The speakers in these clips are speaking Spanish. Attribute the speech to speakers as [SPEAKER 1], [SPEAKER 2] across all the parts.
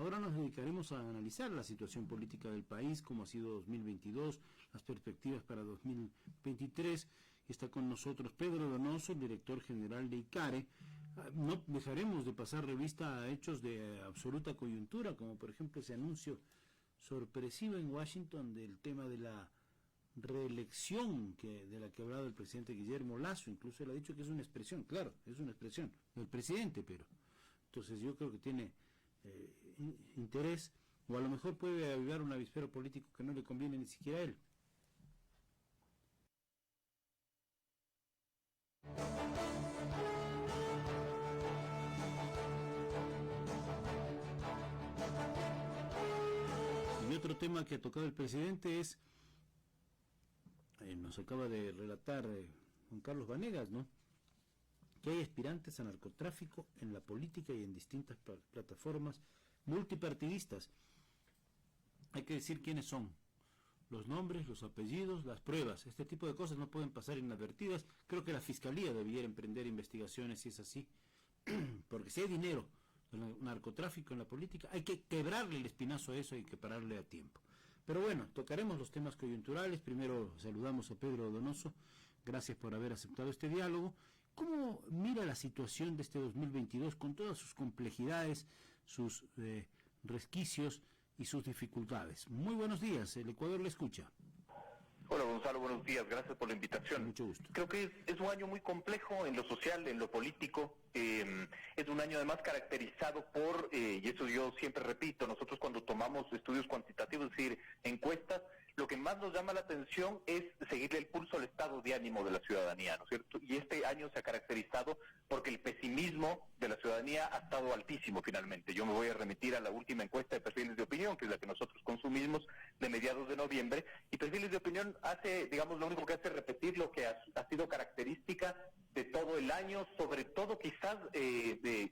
[SPEAKER 1] Ahora nos dedicaremos a analizar la situación política del país, cómo ha sido 2022, las perspectivas para 2023. Está con nosotros Pedro Donoso, el director general de ICARE. No dejaremos de pasar revista a hechos de absoluta coyuntura, como por ejemplo ese anuncio sorpresivo en Washington del tema de la reelección de la que ha hablado el presidente Guillermo Lasso. Incluso él ha dicho que es una expresión, claro, es una expresión del presidente, pero entonces yo creo que tiene interés, o a lo mejor puede avivar un avispero político que no le conviene ni siquiera a él. Y otro tema que ha tocado el presidente es, nos acaba de relatar Juan Carlos Vanegas, ¿no?, que hay aspirantes a narcotráfico en la política y en distintas plataformas multipartidistas. Hay que decir quiénes son, los nombres, los apellidos, las pruebas. Este tipo de cosas no pueden pasar inadvertidas. Creo que la Fiscalía debiera emprender investigaciones si es así, porque si hay dinero del narcotráfico en la política, hay que quebrarle el espinazo a eso, hay que pararle a tiempo. Pero bueno, tocaremos los temas coyunturales. Primero saludamos a Pedro Donoso. Gracias por haber aceptado este diálogo. ¿Cómo mira la situación de este 2022 con todas sus complejidades, sus resquicios y sus dificultades? Muy buenos días, el Ecuador le escucha.
[SPEAKER 2] Hola Gonzalo, buenos días, gracias por la invitación.
[SPEAKER 1] Mucho gusto.
[SPEAKER 2] Creo que es un año muy complejo en lo social, en lo político. Es un año además caracterizado por, y eso yo siempre repito, nosotros cuando tomamos estudios cuantitativos, es decir, encuestas, lo que más nos llama la atención es seguirle el pulso al estado de ánimo de la ciudadanía, ¿no es cierto? Y este año se ha caracterizado porque el pesimismo de la ciudadanía ha estado altísimo finalmente. Yo me voy a remitir a la última encuesta de perfiles de opinión, que es la que nosotros consumimos de mediados de noviembre, y perfiles de opinión hace, digamos, lo único que hace es repetir lo que ha sido característica de todo el año, sobre todo quizás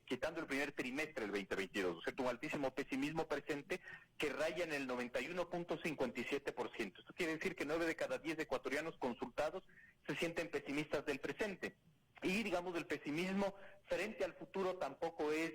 [SPEAKER 2] quitando el primer trimestre del 2022, ¿no es cierto? Un altísimo pesimismo presente que raya en el 91.57%. Esto quiere decir que 9 de cada 10 ecuatorianos consultados se sienten pesimistas del presente. Y, digamos, el pesimismo frente al futuro tampoco es,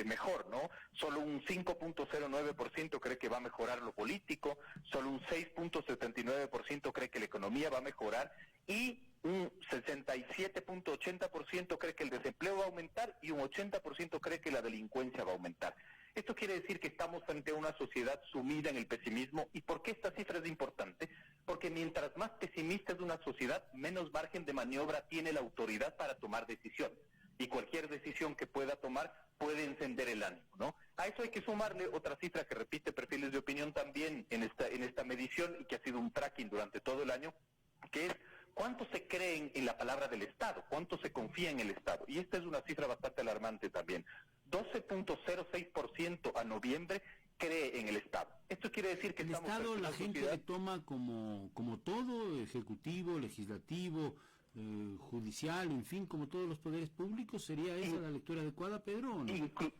[SPEAKER 2] mejor, ¿no? Solo un 5.09% cree que va a mejorar lo político, solo un 6.79% cree que la economía va a mejorar y un 67.80% cree que el desempleo va a aumentar y un 80% cree que la delincuencia va a aumentar. Esto quiere decir que estamos frente a una sociedad sumida en el pesimismo. ¿Y por qué esta cifra es importante? Porque mientras más pesimista es una sociedad, menos margen de maniobra tiene la autoridad para tomar decisiones. Y cualquier decisión que pueda tomar puede encender el ánimo, ¿no? A eso hay que sumarle otra cifra que repite perfiles de opinión también en esta medición y que ha sido un tracking durante todo el año, que es cuánto se creen en la palabra del Estado, cuánto se confía en el Estado. Y esta es una cifra bastante alarmante también. 12.06% a noviembre cree en el Estado. Esto quiere decir que
[SPEAKER 1] el Estado, la gente le toma como todo, ejecutivo, legislativo, judicial, en fin, como todos los poderes públicos. ¿Sería esa la lectura adecuada, Pedro, o no?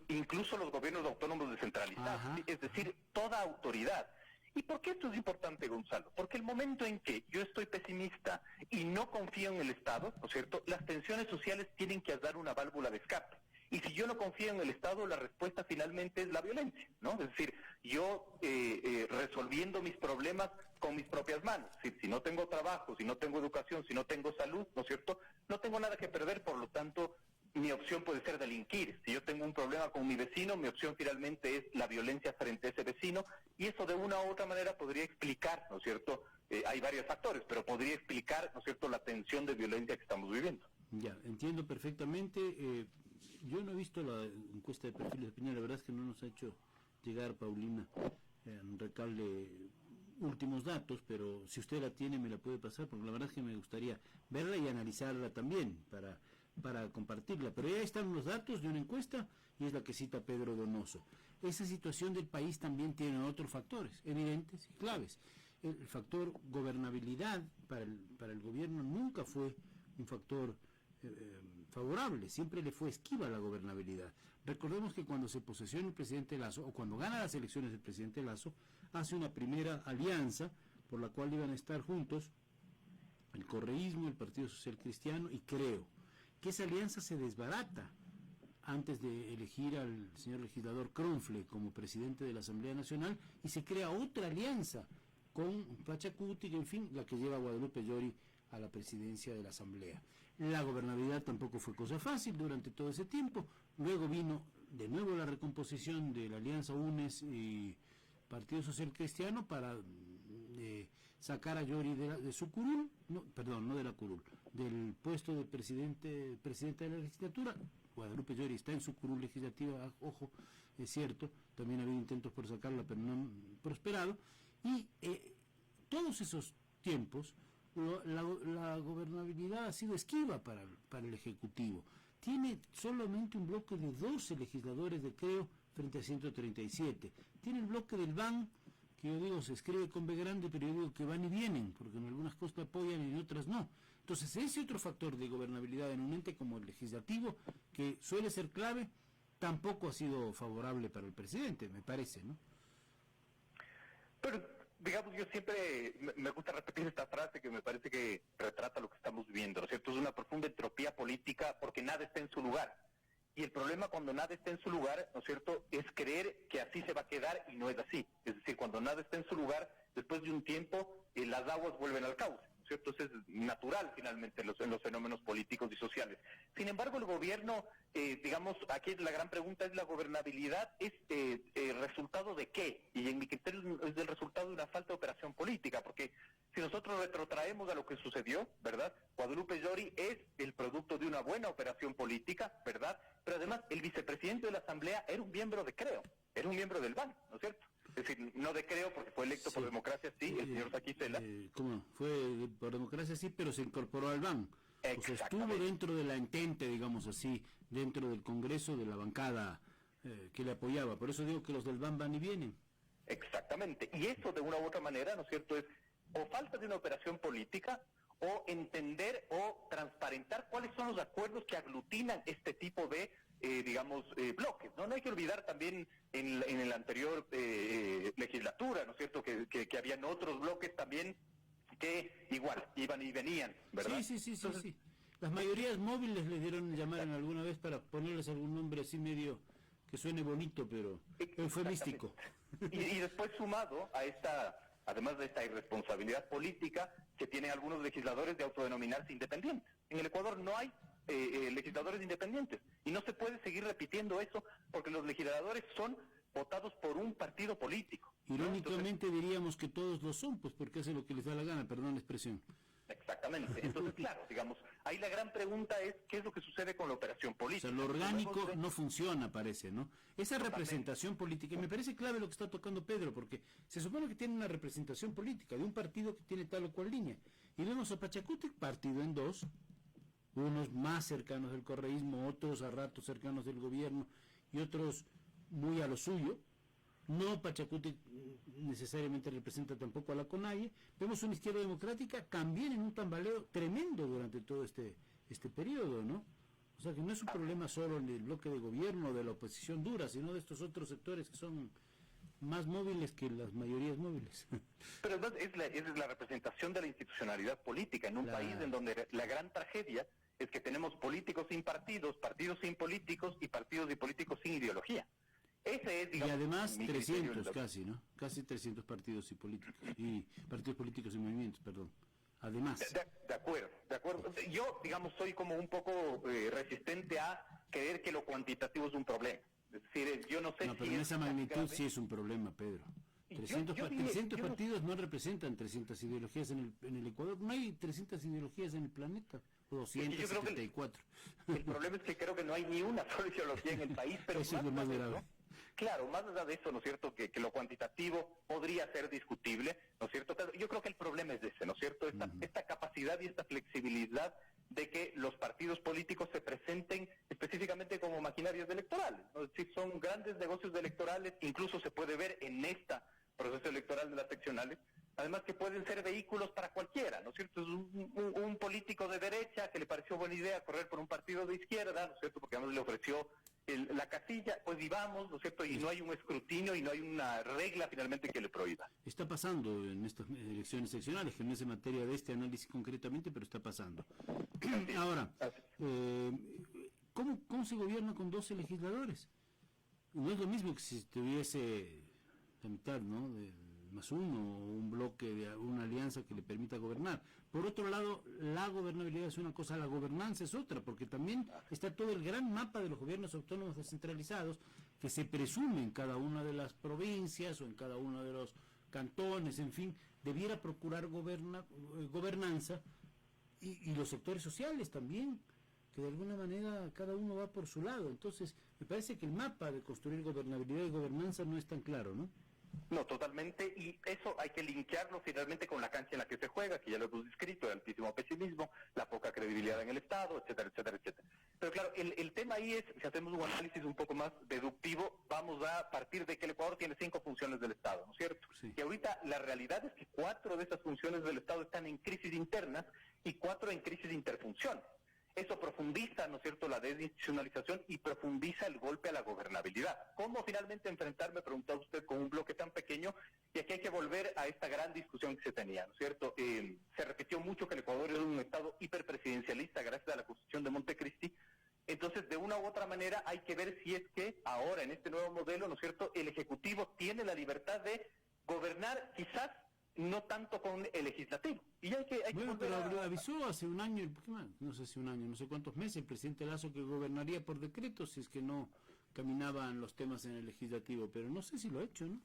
[SPEAKER 2] Incluso los gobiernos autónomos descentralizados. Ajá. Es decir, toda autoridad. ¿Y por qué esto es importante, Gonzalo? Porque el momento en que yo estoy pesimista y no confío en el Estado, ¿no es cierto?, las tensiones sociales tienen que dar una válvula de escape. Y si yo no confío en el Estado, la respuesta finalmente es la violencia, ¿no? Es decir, yo resolviendo mis problemas con mis propias manos. Si no tengo trabajo, si no tengo educación, si no tengo salud, ¿no es cierto?, no tengo nada que perder, por lo tanto, mi opción puede ser delinquir. Si yo tengo un problema con mi vecino, mi opción finalmente es la violencia frente a ese vecino, y eso de una u otra manera podría explicar, ¿no es cierto?, hay varios factores, pero podría explicar, ¿no es cierto?, la tensión de violencia que estamos viviendo.
[SPEAKER 1] Ya, entiendo perfectamente. Yo no he visto la encuesta de perfiles de opinión, la verdad es que no nos ha hecho llegar, Paulina Recalde, últimos datos, pero si usted la tiene me la puede pasar, porque la verdad es que me gustaría verla y analizarla también para compartirla. Pero ya están los datos de una encuesta y es la que cita Pedro Donoso. Esa situación del país también tiene otros factores evidentes y claves. El factor gobernabilidad para el gobierno nunca fue un factor favorable, siempre le fue esquiva la gobernabilidad. Recordemos que cuando se posesiona el presidente Lasso, o cuando gana las elecciones el presidente Lasso, hace una primera alianza por la cual iban a estar juntos el correísmo, el Partido Social Cristiano, y creo que esa alianza se desbarata antes de elegir al señor legislador Kronfle como presidente de la Asamblea Nacional, y se crea otra alianza con Pachacuti, en fin, la que lleva a Guadalupe Llori a la presidencia de la Asamblea. La gobernabilidad tampoco fue cosa fácil durante todo ese tiempo. Luego vino de nuevo la recomposición de la Alianza UNES y Partido Social Cristiano para sacar a Llori de su curul, no de la curul, del puesto de presidenta de la legislatura. Guadalupe Llori está en su curul legislativa, ojo, es cierto, también ha habido intentos por sacarla, pero no han prosperado, y todos esos tiempos la gobernabilidad ha sido esquiva para el Ejecutivo. Tiene solamente un bloque de 12 legisladores de Creo frente a 137. Tiene el bloque del BAN, que yo digo se escribe con B grande, pero yo digo que van y vienen, porque en algunas cosas apoyan y en otras no. Entonces ese otro factor de gobernabilidad en un ente como el legislativo, que suele ser clave, tampoco ha sido favorable para el presidente, me parece, ¿no?
[SPEAKER 2] Pero, digamos, yo siempre me gusta repetir esta frase que me parece que retrata lo que estamos viviendo, ¿no es cierto? Es una profunda entropía política porque nada está en su lugar. Y el problema cuando nada está en su lugar, ¿no es cierto?, es creer que así se va a quedar y no es así. Es decir, cuando nada está en su lugar, después de un tiempo, las aguas vuelven al cauce, ¿no es cierto? Eso es natural finalmente en los fenómenos políticos y sociales. Sin embargo, el gobierno, digamos, aquí la gran pregunta es: ¿la gobernabilidad es resultado de qué? Y en mi criterio es el resultado de una falta de operación política, porque si nosotros retrotraemos a lo que sucedió, ¿verdad? Guadalupe Llori es el producto de una buena operación política, ¿verdad? Pero además el vicepresidente de la Asamblea era un miembro de Creo, era un miembro del BAN, ¿no es cierto? Es decir, no de Creo porque fue electo por democracia, sí, el señor Saquicela.
[SPEAKER 1] ¿Cómo? Fue por democracia, sí, pero se incorporó al BAN. O sea, estuvo dentro de la entente, digamos así, dentro del Congreso de la bancada que le apoyaba. Por eso digo que los del BAN van y vienen.
[SPEAKER 2] Exactamente. Y eso de una u otra manera, ¿no es cierto?, es o falta de una operación política, o entender o transparentar cuáles son los acuerdos que aglutinan este tipo de, bloques, ¿no? No hay que olvidar también en la anterior legislatura, ¿no es cierto?, que habían otros bloques también que igual iban y venían, ¿verdad?
[SPEAKER 1] Sí. Entonces, las mayorías móviles le dieron llamar en alguna vez para ponerles algún nombre así medio que suene bonito, pero eufemístico.
[SPEAKER 2] Y después sumado a además de esta irresponsabilidad política que tienen algunos legisladores de autodenominarse independientes. En el Ecuador no hay legisladores independientes y no se puede seguir repitiendo eso porque los legisladores son votados por un partido político, ¿no?
[SPEAKER 1] Irónicamente entonces, diríamos que todos lo son, pues porque hacen lo que les da la gana, perdón la expresión.
[SPEAKER 2] Exactamente. Entonces, claro, digamos, ahí la gran pregunta es ¿qué es lo que sucede con la operación política?
[SPEAKER 1] O sea, lo orgánico no funciona, parece, ¿no? Esa representación política, y me parece clave lo que está tocando Pedro, porque se supone que tiene una representación política de un partido que tiene tal o cual línea. Y vemos a Pachacuti partido en dos, unos más cercanos del correísmo, otros a ratos cercanos del gobierno, y otros muy a lo suyo. No, Pachacuti necesariamente representa tampoco a la CONAIE. Vemos una izquierda democrática también en un tambaleo tremendo durante todo este periodo, ¿no? O sea que no es un problema solo del bloque de gobierno, de la oposición dura, sino de estos otros sectores que son más móviles que las mayorías móviles.
[SPEAKER 2] Pero además es la representación de la institucionalidad política en un país en donde la gran tragedia es que tenemos políticos sin partidos, partidos sin políticos y partidos y políticos sin ideología. Ese es, digamos,
[SPEAKER 1] y además 300 casi, ¿no? Casi 300 partidos y partidos políticos y movimientos, perdón. Además.
[SPEAKER 2] De acuerdo. Yo, digamos, soy como un poco resistente a creer que lo cuantitativo es un problema. Es decir, yo no sé
[SPEAKER 1] no, pero en esa magnitud sí es un problema, Pedro. 300 partidos no representan 300 ideologías en el Ecuador. No hay 300 ideologías en el planeta. 274.
[SPEAKER 2] El problema es que creo que no hay ni una sola ideología en el país, pero
[SPEAKER 1] eso es lo más grave.
[SPEAKER 2] ¿no? Claro, más allá de eso, ¿no es cierto?, que lo cuantitativo podría ser discutible, ¿no es cierto? Pero yo creo que el problema es ese, ¿no es cierto? Esta capacidad y esta flexibilidad de que los partidos políticos se presenten específicamente como maquinarias electorales, ¿no? Es decir, son grandes negocios electorales, incluso se puede ver en proceso electoral de las seccionales, además que pueden ser vehículos para cualquiera, ¿no es cierto? Es un político de derecha que le pareció buena idea correr por un partido de izquierda, ¿no es cierto?, porque además le ofreció la casilla, pues y vamos, ¿no es cierto?, y no hay un escrutinio y no hay una regla finalmente que le prohíba.
[SPEAKER 1] Está pasando en estas elecciones seccionales, que no es en materia de este análisis concretamente, pero está pasando. Ahora, ¿cómo se gobierna con 12 legisladores? No es lo mismo que si tuviese la mitad, ¿no? Más uno, o un bloque de una alianza que le permita gobernar. Por otro lado, la gobernabilidad es una cosa, la gobernanza es otra, porque también está todo el gran mapa de los gobiernos autónomos descentralizados que se presume en cada una de las provincias o en cada uno de los cantones, en fin, debiera procurar gobernanza y los sectores sociales también, que de alguna manera cada uno va por su lado. Entonces, me parece que el mapa de construir gobernabilidad y gobernanza no es tan claro, ¿no?
[SPEAKER 2] No, totalmente, y eso hay que linkearlo finalmente con la cancha en la que se juega, que ya lo hemos descrito, el altísimo pesimismo, la poca credibilidad en el Estado, etcétera, etcétera, etcétera. Pero claro, el tema ahí es, si hacemos un análisis un poco más deductivo, vamos a partir de que el Ecuador tiene 5 funciones del Estado, ¿no es cierto?
[SPEAKER 1] Sí.
[SPEAKER 2] Y ahorita la realidad es que 4 de esas funciones del Estado están en crisis internas y 4 en crisis de interfunciones. Eso profundiza, ¿no es cierto?, la desinstitucionalización y profundiza el golpe a la gobernabilidad. ¿Cómo finalmente enfrentarme, preguntaba usted, con un bloque tan pequeño? Y aquí hay que volver a esta gran discusión que se tenía, ¿no es cierto? Se repitió mucho que el Ecuador era un Estado hiperpresidencialista gracias a la Constitución de Montecristi. Entonces, de una u otra manera, hay que ver si es que ahora, en este nuevo modelo, ¿no es cierto?, el Ejecutivo tiene la libertad de gobernar, quizás no tanto con el legislativo. Y
[SPEAKER 1] bueno, pero avisó hace un año, no sé si un año, no sé cuántos meses, el presidente Lasso que gobernaría por decreto si es que no caminaban los temas en el legislativo, pero no sé si lo ha hecho, ¿no?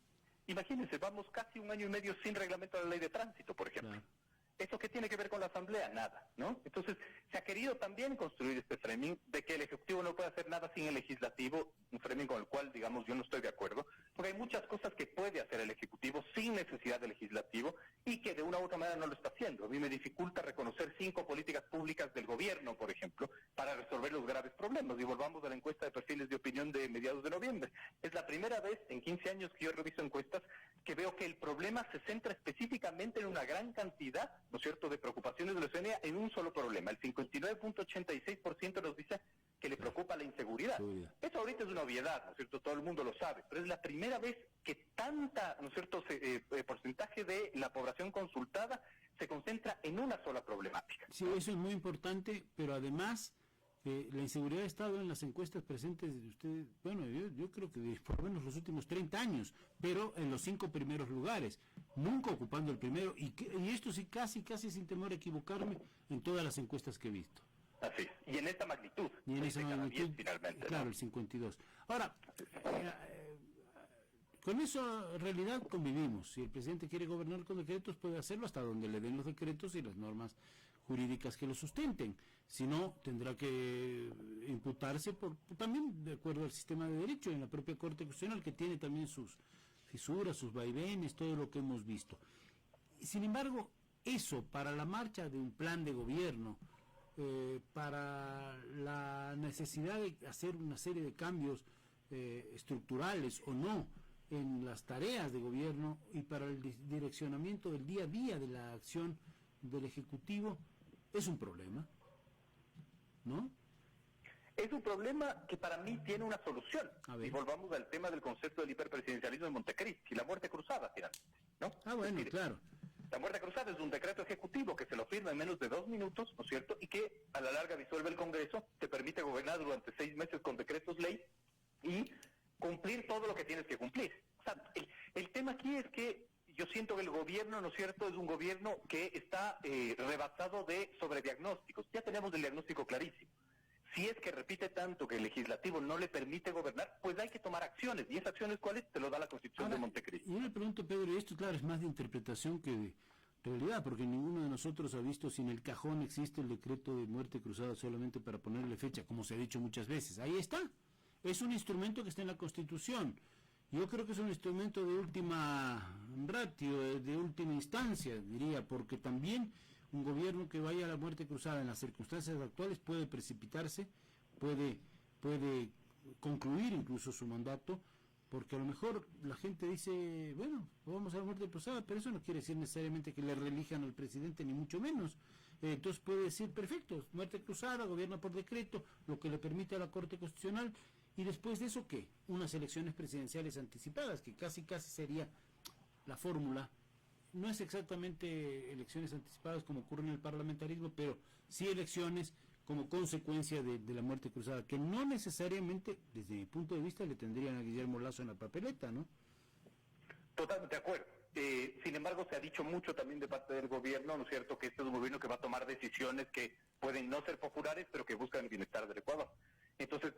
[SPEAKER 2] Imagínense, vamos casi un año y medio sin reglamento de la ley de tránsito, por ejemplo. Claro. ¿Eso qué tiene que ver con la Asamblea? Nada, ¿no? Entonces, se ha querido también construir este framing de que el Ejecutivo no puede hacer nada sin el Legislativo, un framing con el cual, digamos, yo no estoy de acuerdo, porque hay muchas cosas que puede hacer el Ejecutivo sin necesidad del Legislativo y que de una u otra manera no lo está haciendo. A mí me dificulta reconocer 5 políticas públicas del gobierno, por ejemplo, para resolver los graves problemas. Y volvamos a la encuesta de perfiles de opinión de mediados de noviembre. Es la primera vez en 15 años que yo reviso encuestas que veo que el problema se centra específicamente en una gran cantidad, ¿no es cierto?, de preocupaciones de la ciudadanía en un solo problema. El 59.86% nos dice que le preocupa la inseguridad. Eso ahorita es una obviedad, ¿no es cierto?, todo el mundo lo sabe, pero es la primera vez que tanta, ¿no es cierto?, porcentaje de la población consultada se concentra en una sola problemática.
[SPEAKER 1] Sí, eso es muy importante, pero además la inseguridad ha estado en las encuestas presentes de usted, bueno, yo creo que por lo menos los últimos 30 años, pero en los 5 primeros lugares, nunca ocupando el primero, y esto sí casi sin temor a equivocarme en todas las encuestas que he visto.
[SPEAKER 2] Así, y en esta magnitud.
[SPEAKER 1] Y en esa magnitud,
[SPEAKER 2] 10, finalmente,
[SPEAKER 1] claro,
[SPEAKER 2] ¿no?
[SPEAKER 1] El 52. Ahora, con eso en realidad convivimos. Si el presidente quiere gobernar con decretos, puede hacerlo hasta donde le den los decretos y las normas jurídicas que lo sustenten. Si no, tendrá que imputarse también de acuerdo al sistema de derecho en la propia Corte Constitucional, que tiene también sus fisuras, sus vaivenes, todo lo que hemos visto. Sin embargo, eso para la marcha de un plan de gobierno, para la necesidad de hacer una serie de cambios estructurales o no en las tareas de gobierno y para el direccionamiento del día a día de la acción del Ejecutivo, es un problema, ¿no?
[SPEAKER 2] Es un problema que para mí tiene una solución. Y volvamos al tema del concepto del hiperpresidencialismo de Montecristi, la muerte cruzada, finalmente, ¿no?
[SPEAKER 1] Bueno, decir, claro.
[SPEAKER 2] La muerte cruzada es un decreto ejecutivo que se lo firma en menos de 2 minutos, ¿no es cierto? Y que a la larga disuelve el Congreso, te permite gobernar durante 6 meses con decretos ley y cumplir todo lo que tienes que cumplir. O sea, el tema aquí es que yo siento que el gobierno, ¿no es cierto?, es un gobierno que está rebasado de sobrediagnósticos. Ya tenemos el diagnóstico clarísimo. Si es que repite tanto que el legislativo no le permite gobernar, pues hay que tomar acciones. ¿Y esas acciones cuáles? Te lo da la Constitución de Montecristi.
[SPEAKER 1] Yo le pregunto, Pedro, y esto claro es más de interpretación que de realidad, porque ninguno de nosotros ha visto si en el cajón existe el decreto de muerte cruzada solamente para ponerle fecha, como se ha dicho muchas veces. Ahí está. Es un instrumento que está en la Constitución. Yo creo que es un instrumento de última ratio, de última instancia, diría, porque también un gobierno que vaya a la muerte cruzada en las circunstancias actuales puede precipitarse, puede concluir incluso su mandato, porque a lo mejor la gente dice, bueno, vamos a la muerte cruzada, pero eso no quiere decir necesariamente que le reelijan al presidente, ni mucho menos. Entonces puede decir, perfecto, muerte cruzada, gobierno por decreto, lo que le permite a la Corte Constitucional, y después de eso, ¿qué? Unas elecciones presidenciales anticipadas, que casi sería la fórmula. No es exactamente elecciones anticipadas como ocurre en el parlamentarismo, pero sí elecciones como consecuencia de la muerte cruzada, que no necesariamente, desde mi punto de vista, le tendrían a Guillermo Lasso en la papeleta, ¿no?
[SPEAKER 2] Totalmente de acuerdo. Sin embargo, se ha dicho mucho también de parte del gobierno, ¿no es cierto?, que este es un gobierno que va a tomar decisiones que pueden no ser populares, pero que buscan el bienestar del Ecuador. Entonces,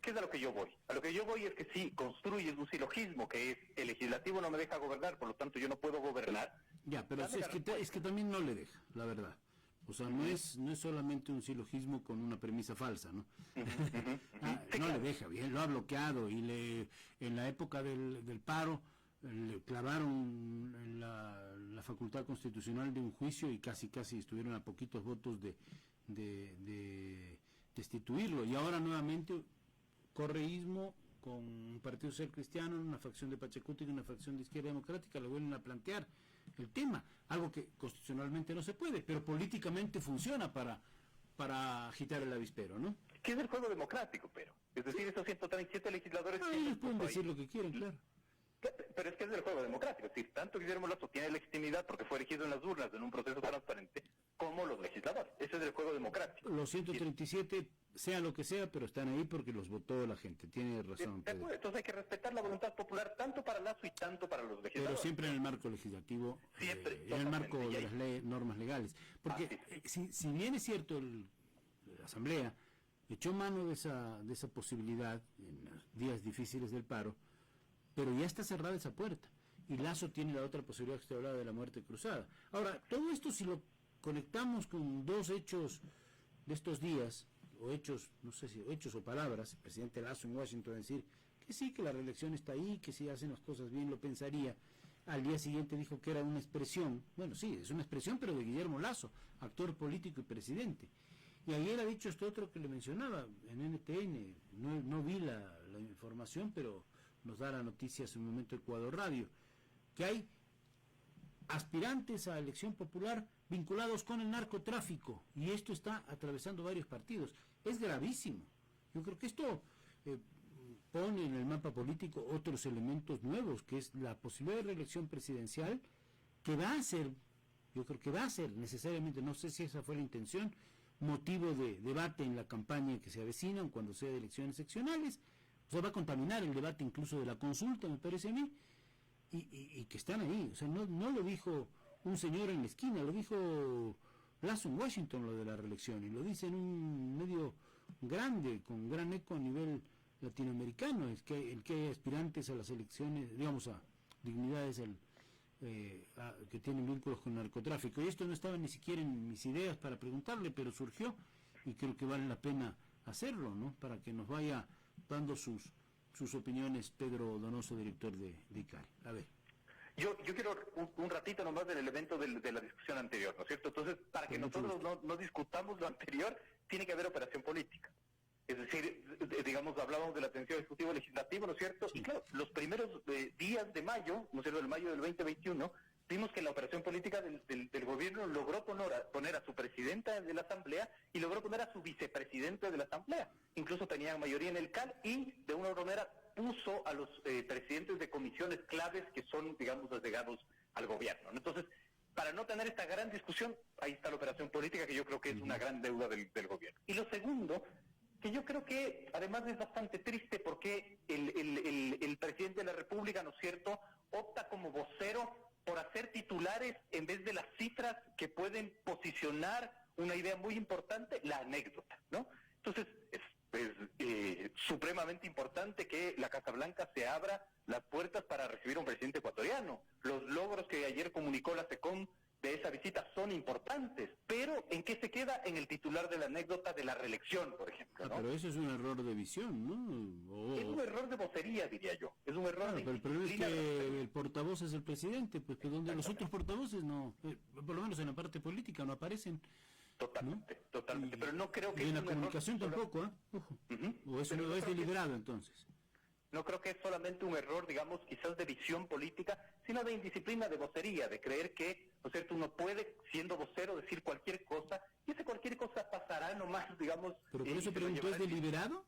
[SPEAKER 2] ¿qué es a lo que yo voy? A lo que yo voy es que sí, construyes un silogismo, que es el legislativo no me deja gobernar, por lo tanto yo no puedo gobernar.
[SPEAKER 1] Ya, pero es que también no le deja, la verdad. O sea, no es solamente un silogismo con una premisa falsa, ¿no? No le deja, bien, lo ha bloqueado y en la época del paro le clavaron en la facultad constitucional de un juicio y casi estuvieron a poquitos votos de destituirlo. Y ahora nuevamente correísmo con un partido social cristiano, una facción de Pachacuti y una facción de Izquierda Democrática, le vuelven a plantear el tema, algo que constitucionalmente no se puede, pero políticamente funciona para agitar el avispero, ¿no?
[SPEAKER 2] ¿Qué es el juego democrático, pero? Es decir, esos 137 legisladores...
[SPEAKER 1] ellos pueden decir lo que quieren, claro.
[SPEAKER 2] Pero es que es el juego democrático, es decir, tanto Guillermo Lasso tiene legitimidad porque fue elegido en las urnas en un proceso transparente, como los legisladores. Ese es el juego democrático.
[SPEAKER 1] Los 137, sea lo que sea, pero están ahí porque los votó la gente, tiene razón.
[SPEAKER 2] Entonces hay que respetar la voluntad popular tanto para Lasso y tanto para los legisladores.
[SPEAKER 1] Pero siempre en el marco legislativo, en el marco de las normas legales. Porque si bien es cierto, la Asamblea echó mano de esa posibilidad en los días difíciles del paro, pero ya está cerrada esa puerta. Y Lasso tiene la otra posibilidad que usted hablaba de la muerte cruzada. Ahora, todo esto si lo conectamos con dos hechos de estos días, o hechos, no sé si hechos o palabras, el presidente Lasso en Washington decir que sí, que la reelección está ahí, que si hacen las cosas bien lo pensaría. Al día siguiente dijo que era una expresión, bueno sí, es una expresión, pero de Guillermo Lasso, actor político y presidente. Y ayer ha dicho esto otro que le mencionaba en NTN, no vi la información, pero nos da la noticia hace un momento Ecuador Radio, que hay aspirantes a elección popular vinculados con el narcotráfico, y esto está atravesando varios partidos. Es gravísimo. Yo creo que esto pone en el mapa político otros elementos nuevos, que es la posibilidad de reelección presidencial, que va a ser, yo creo que va a ser necesariamente, no sé si esa fue la intención, motivo de debate en la campaña que se avecinan cuando sea de elecciones seccionales. O sea, va a contaminar el debate incluso de la consulta, me parece a mí, y que están ahí. O sea, no lo dijo un señor en la esquina, lo dijo Lasso en Washington, lo de la reelección, y lo dice en un medio grande, con gran eco a nivel latinoamericano, es que el que hay aspirantes a las elecciones, digamos, a dignidades que tienen vínculos con el narcotráfico. Y esto no estaba ni siquiera en mis ideas para preguntarle, pero surgió, y creo que vale la pena hacerlo, ¿no? Para que nos vaya dando sus opiniones Pedro Donoso, director de ICARI. A ver.
[SPEAKER 2] Yo quiero un ratito nomás del elemento de la discusión anterior, ¿no es cierto? Entonces, para que nosotros no discutamos lo anterior, tiene que haber operación política. Es decir, digamos, hablábamos de la tensión ejecutivo-legislativo, ¿no es cierto? Sí. Y claro, los primeros días de mayo, ¿no es cierto?, del mayo del 2021, vimos que la operación política del gobierno logró poner a su presidenta de la Asamblea y logró poner a su vicepresidente de la Asamblea. Incluso tenían mayoría en el CAL y de una manera puso a los presidentes de comisiones claves que son, digamos, allegados al gobierno, ¿no? Entonces, para no tener esta gran discusión, ahí está la operación política, que yo creo que es una gran deuda del gobierno. Y lo segundo, que yo creo que además es bastante triste porque el presidente de la República, ¿no es cierto?, opta como vocero por hacer titulares en vez de las cifras que pueden posicionar una idea muy importante, la anécdota, ¿no? Entonces, es supremamente importante que la Casa Blanca se abra las puertas para recibir a un presidente ecuatoriano. Los logros que ayer comunicó la SECOM de esa visita son importantes, pero ¿en qué se queda? En el titular de la anécdota de la reelección, por ejemplo, ¿no?
[SPEAKER 1] Pero eso es un error de visión, ¿no?
[SPEAKER 2] Es un error de vocería, diría yo. Es un error de...
[SPEAKER 1] Pero el problema es que el portavoz es el presidente, pues que donde los otros portavoces no, por lo menos en la parte política no aparecen.
[SPEAKER 2] Totalmente,
[SPEAKER 1] ¿no?
[SPEAKER 2] Totalmente, pero no creo que...
[SPEAKER 1] Y en la comunicación tampoco, ¿eh? Ojo. O eso no es deliberado, entonces.
[SPEAKER 2] No creo que es solamente un error, digamos, quizás de visión política, sino de indisciplina, de vocería, de creer que, ¿no es cierto?, uno puede, siendo vocero, decir cualquier cosa, y esa cualquier cosa pasará nomás, digamos...
[SPEAKER 1] ¿Pero por eso preguntó, es deliberado?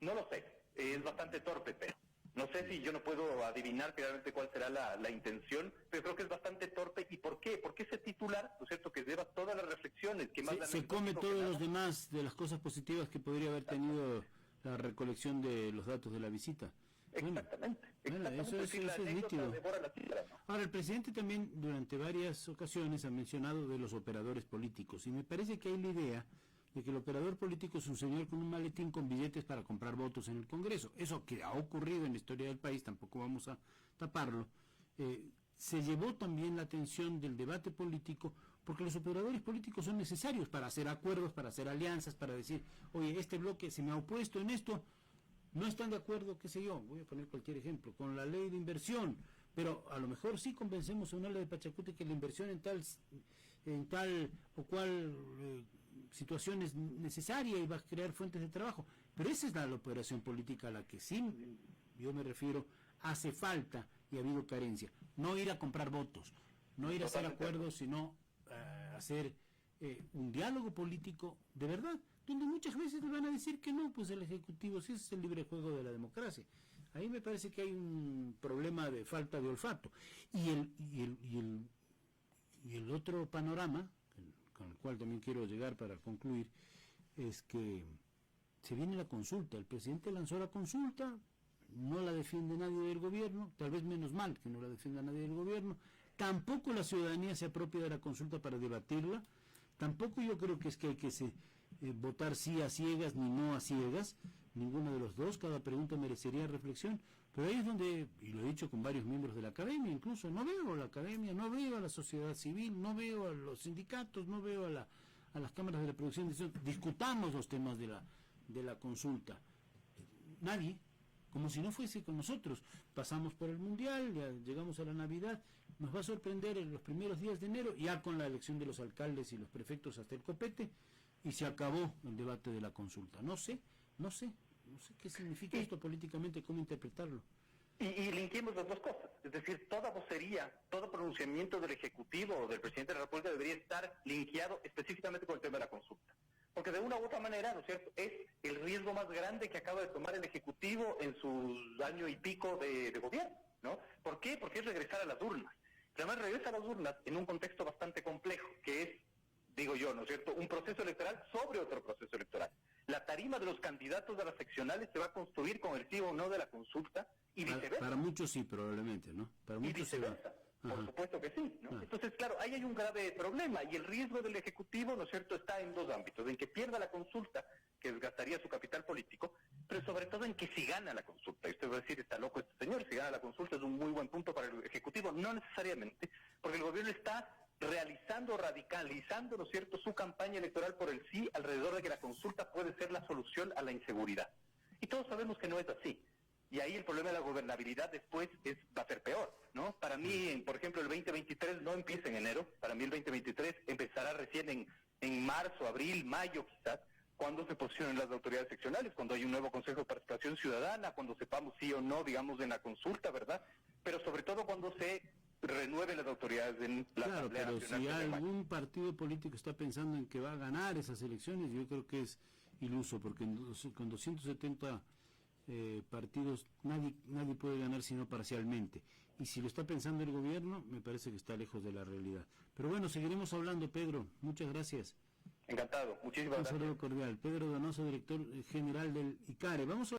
[SPEAKER 2] No lo sé, es bastante torpe, pero... No sé si yo no puedo adivinar claramente cuál será la intención, pero creo que es bastante torpe. ¿Y por qué? Porque ese titular, ¿no es cierto?, que lleva todas las reflexiones, que más
[SPEAKER 1] se come todos los demás de las cosas positivas que podría haber tenido la recolección de los datos de la visita.
[SPEAKER 2] Exactamente.
[SPEAKER 1] Bueno, eso es nítido. Ahora, el presidente también durante varias ocasiones ha mencionado de los operadores políticos, y me parece que hay la idea de que el operador político es un señor con un maletín con billetes para comprar votos en el Congreso. Eso que ha ocurrido en la historia del país, tampoco vamos a taparlo. Se llevó también la atención del debate político, porque los operadores políticos son necesarios para hacer acuerdos, para hacer alianzas, para decir, oye, este bloque se me ha opuesto en esto, no están de acuerdo, qué sé yo, voy a poner cualquier ejemplo, con la ley de inversión, pero a lo mejor sí convencemos a una ley de Pachacuti que la inversión en tal o cual situación es necesaria y va a crear fuentes de trabajo. Pero esa es la operación política a la que sí, yo me refiero, hace falta y ha habido carencia. No ir a comprar votos, no ir a hacer acuerdos, sino hacer un diálogo político de verdad, donde muchas veces le van a decir que no, pues el Ejecutivo, sí, ese es el libre juego de la democracia. Ahí me parece que hay un problema de falta de olfato. Y el otro panorama, con el cual también quiero llegar para concluir, es que se viene la consulta. El presidente lanzó la consulta, no la defiende nadie del gobierno, tal vez menos mal que no la defienda nadie del gobierno, tampoco la ciudadanía se apropia de la consulta para debatirla, tampoco yo creo que hay que votar sí a ciegas ni no a ciegas, ninguno de los dos, cada pregunta merecería reflexión, pero ahí es donde, y lo he dicho con varios miembros de la academia, incluso no veo a la academia, no veo a la sociedad civil, no veo a los sindicatos, no veo a las cámaras de reproducción, discutamos los temas de la consulta. Nadie, como si no fuese con nosotros. Pasamos por el Mundial, ya llegamos a la Navidad, nos va a sorprender en los primeros días de enero, ya con la elección de los alcaldes y los prefectos hasta el copete, y se acabó el debate de la consulta. No sé qué significa esto políticamente, cómo interpretarlo.
[SPEAKER 2] Y linkeemos las dos cosas, es decir, toda vocería, todo pronunciamiento del Ejecutivo o del Presidente de la República debería estar linkeado específicamente con el tema de la consulta. Porque de una u otra manera, ¿no es cierto?, es el riesgo más grande que acaba de tomar el Ejecutivo en su año y pico de gobierno, ¿no? ¿Por qué? Porque es regresar a las urnas. Además regresa a las urnas en un contexto bastante complejo, que es, digo yo, ¿no es cierto?, un proceso electoral sobre otro proceso electoral. La tarima de los candidatos a las seccionales se va a construir con el sí o no de la consulta y viceversa.
[SPEAKER 1] Para muchos sí, probablemente, ¿no? Para muchos
[SPEAKER 2] y viceversa. Por supuesto que sí, ¿no? Entonces, claro, ahí hay un grave problema y el riesgo del Ejecutivo, ¿no es cierto?, está en dos ámbitos, en que pierda la consulta, que desgastaría su capital político, pero sobre todo en que si gana la consulta. Y usted va a decir, está loco este señor, si gana la consulta es un muy buen punto para el Ejecutivo. No necesariamente, porque el gobierno está radicalizando, ¿no es cierto?, su campaña electoral por el sí alrededor de que la consulta puede ser la solución a la inseguridad. Y todos sabemos que no es así. Y ahí el problema de la gobernabilidad después va a ser peor, ¿no? Para mí, por ejemplo, el 2023 no empieza en enero. Para mí el 2023 empezará recién en marzo, abril, mayo quizás, cuando se posicionen las autoridades seccionales, cuando hay un nuevo Consejo de Participación Ciudadana, cuando sepamos sí o no, digamos, en la consulta, ¿verdad? Pero sobre todo cuando se renueven las autoridades en la Asamblea Nacional.
[SPEAKER 1] Claro, pero si algún partido político está pensando en que va a ganar esas elecciones, yo creo que es iluso, porque con 270 partidos nadie puede ganar sino parcialmente, y si lo está pensando el gobierno me parece que está lejos de la realidad. Pero bueno, seguiremos hablando, Pedro, muchas gracias.
[SPEAKER 2] Encantado, muchísimas gracias.
[SPEAKER 1] Un saludo cordial. Pedro Donoso, director general del ICARE. Vamos a